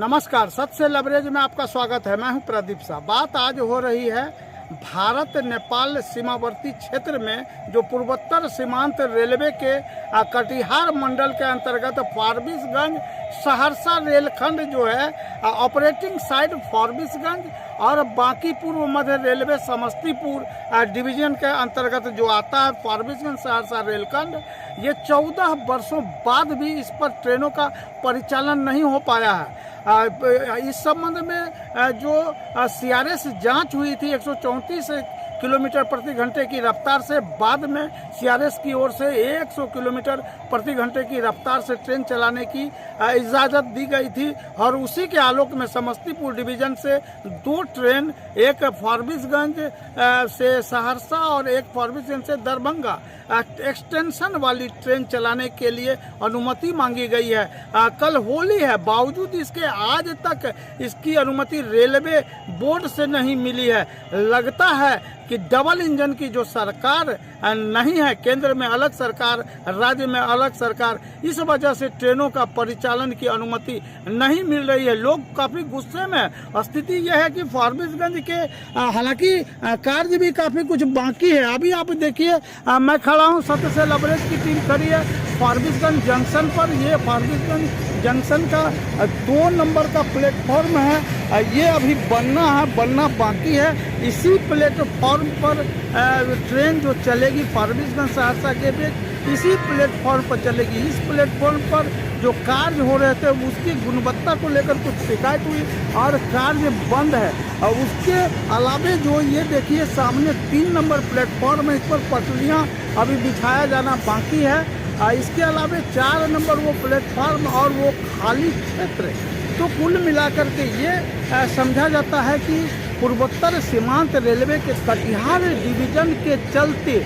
नमस्कार, सत से लबरेज में आपका स्वागत है। मैं हूं प्रदीप शाह। बात आज हो रही है भारत नेपाल सीमावर्ती क्षेत्र में जो पूर्वोत्तर सीमांत रेलवे के कटिहार मंडल के अंतर्गत फारबिसगंज सहरसा रेलखंड जो है ऑपरेटिंग साइड फारबिसगंज और बाकी पूर्व मध्य रेलवे समस्तीपुर डिवीजन के अंतर्गत जो आता है फारबिसगंज सहरसा रेलखंड, ये 14 वर्षों बाद भी इस पर ट्रेनों का परिचालन नहीं हो पाया है। इस संबंध में जो सीआरएस जांच हुई थी 134 किलोमीटर प्रति घंटे की रफ्तार से, बाद में सीआरएस की ओर से 100 किलोमीटर प्रति घंटे की रफ्तार से ट्रेन चलाने की इजाज़त दी गई थी और उसी के आलोक में समस्तीपुर डिवीजन से 2 ट्रेन, एक फारबिसगंज से सहरसा और एक फारबिसगंज से दरभंगा एक्सटेंशन वाली ट्रेन चलाने के लिए अनुमति मांगी गई है। कल होली है, बावजूद इसके आज तक इसकी अनुमति रेलवे बोर्ड से नहीं मिली है। लगता है कि डबल इंजन की जो सरकार नहीं है, केंद्र में अलग सरकार, राज्य में अलग सरकार, इस वजह से ट्रेनों का परिचालन की अनुमति नहीं मिल रही है। लोग काफ़ी गुस्से में। स्थिति यह है कि फारबिसगंज के हालांकि कार्य भी काफ़ी कुछ बाकी है। अभी आप देखिए, मैं खड़ा हूँ, सत्य से लबरेज की टीम खड़ी है फारबिसगंज जंक्शन पर। ये फारबिसगंज जंक्शन का 2 नंबर का प्लेटफॉर्म है, ये अभी बनना बाकी है। इसी प्लेटफॉर्म पर ट्रेन जो चलेगी फारबिसगंज सहरसा के बीच, इसी प्लेटफॉर्म पर चलेगी। इस प्लेटफॉर्म पर जो कार्य हो रहे थे उसकी गुणवत्ता को लेकर कुछ शिकायत हुई और कार्य बंद है। और उसके अलावे जो ये देखिए सामने 3 नंबर प्लेटफॉर्म है, इस पर पटरियाँ अभी बिछाया जाना बाकी है। इसके अलावे 4 नंबर वो प्लेटफॉर्म और वो खाली क्षेत्र है। तो कुल मिलाकर के ये समझा जाता है कि पूर्वोत्तर सीमांत रेलवे के कटिहार डिवीजन के चलते,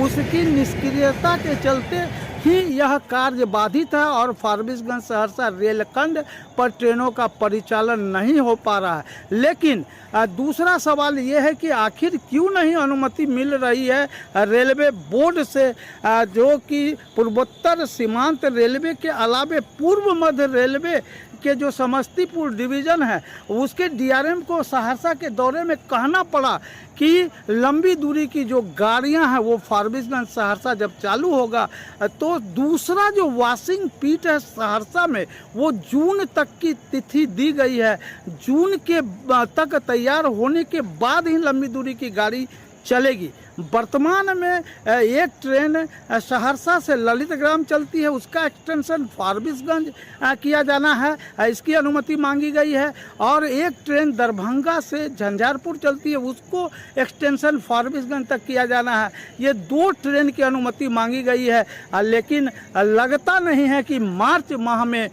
उसकी निष्क्रियता के चलते ही यह कार्य बाधित है और फारबिसगंज सहरसा रेलखंड पर ट्रेनों का परिचालन नहीं हो पा रहा है। लेकिन दूसरा सवाल ये है कि आखिर क्यों नहीं अनुमति मिल रही है रेलवे बोर्ड से, जो कि पूर्वोत्तर सीमांत रेलवे के अलावे पूर्व मध्य रेलवे के जो समस्तीपुर डिवीज़न है उसके डीआरएम को सहरसा के दौरे में कहना पड़ा कि लंबी दूरी की जो गाड़ियां हैं वो फारबिसगंज सहरसा जब चालू होगा तो दूसरा जो वॉशिंग पीट है सहरसा में वो जून तक की तिथि दी गई है। जून के तक तैयार होने के बाद ही लंबी दूरी की गाड़ी चलेगी। वर्तमान में एक ट्रेन सहरसा से ललितग्राम चलती है, उसका एक्सटेंशन फारबिसगंज किया जाना है, इसकी अनुमति मांगी गई है। और एक ट्रेन दरभंगा से झंझारपुर चलती है, उसको एक्सटेंशन फारबिसगंज तक किया जाना है। ये 2 ट्रेन की अनुमति मांगी गई है, लेकिन लगता नहीं है कि मार्च माह में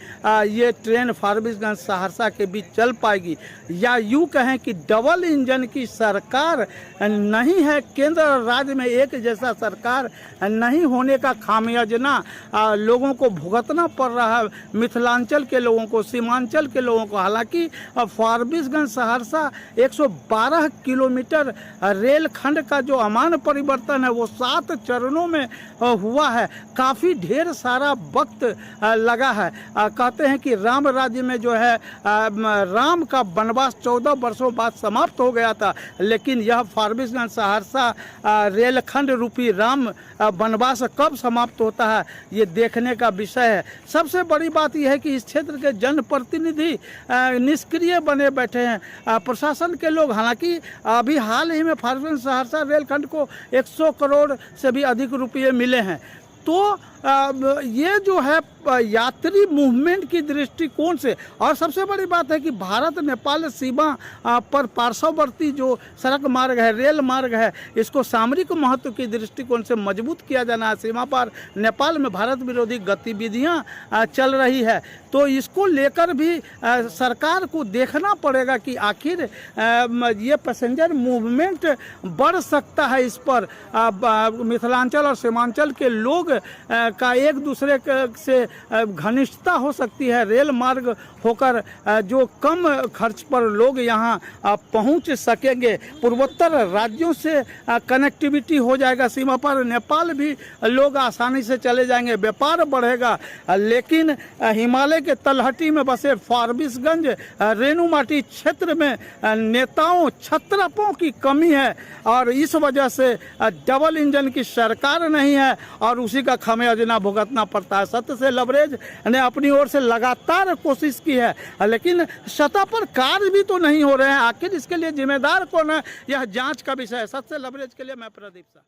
ये ट्रेन फारबिसगंज सहरसा के बीच चल पाएगी। या यूँ कहें कि डबल इंजन की सरकार नहीं है, केंद्र राज्य में एक जैसा सरकार नहीं होने का खामियाजा लोगों को भुगतना पड़ रहा है, मिथिलांचल के लोगों को, सीमांचल के लोगों को। हालांकि फारबिसगंज सहरसा 112 किलोमीटर रेलखंड का जो अमान परिवर्तन है वो 7 चरणों में हुआ है। काफ़ी ढेर सारा वक्त लगा है। कहते हैं कि राम राज्य में जो है राम का वनवास 14 वर्षों बाद समाप्त हो गया था, लेकिन यह फारबिसगंज सहरसा रेलखंड रूपी राम वनवास कब समाप्त होता है ये देखने का विषय है। सबसे बड़ी बात यह है कि इस क्षेत्र के जनप्रतिनिधि निष्क्रिय बने बैठे हैं। प्रशासन के लोग, हालांकि अभी हाल ही में फारबिसगंज सहरसा रेलखंड को 100 करोड़ से भी अधिक रुपये मिले हैं। तो ये जो है यात्री मूवमेंट की दृष्टिकोण से, और सबसे बड़ी बात है कि भारत नेपाल सीमा पर पार्श्ववर्ती जो सड़क मार्ग है, रेल मार्ग है, इसको सामरिक महत्व की दृष्टिकोण से मजबूत किया जाना है। सीमा पर नेपाल में भारत विरोधी गतिविधियां चल रही है, तो इसको लेकर भी सरकार को देखना पड़ेगा कि आखिर ये पैसेंजर मूवमेंट बढ़ सकता है। इस पर मिथिलांचल और सीमांचल के लोग का एक दूसरे से घनिष्ठता हो सकती है। रेल मार्ग होकर जो कम खर्च पर लोग यहाँ पहुँच सकेंगे। पूर्वोत्तर राज्यों से कनेक्टिविटी हो जाएगा सीमा पर, नेपाल भी लोग आसानी से चले जाएंगे, व्यापार बढ़ेगा। लेकिन हिमालय के तलहटी में बसे फारबिसगंज रेणुमाटी क्षेत्र में नेताओं क्षत्रपों की कमी है और इस वजह से डबल इंजन की सरकार नहीं है और उसी का खामियाजा भुगतना पड़ता है। सत्य से लबरेज ने अपनी ओर से लगातार कोशिश की है, लेकिन सतह पर कार्य भी तो नहीं हो रहे हैं। आखिर इसके लिए जिम्मेदार कौन है, यह जांच का विषय है। सत्य से लबरेज के लिए मैं प्रदीप साहब।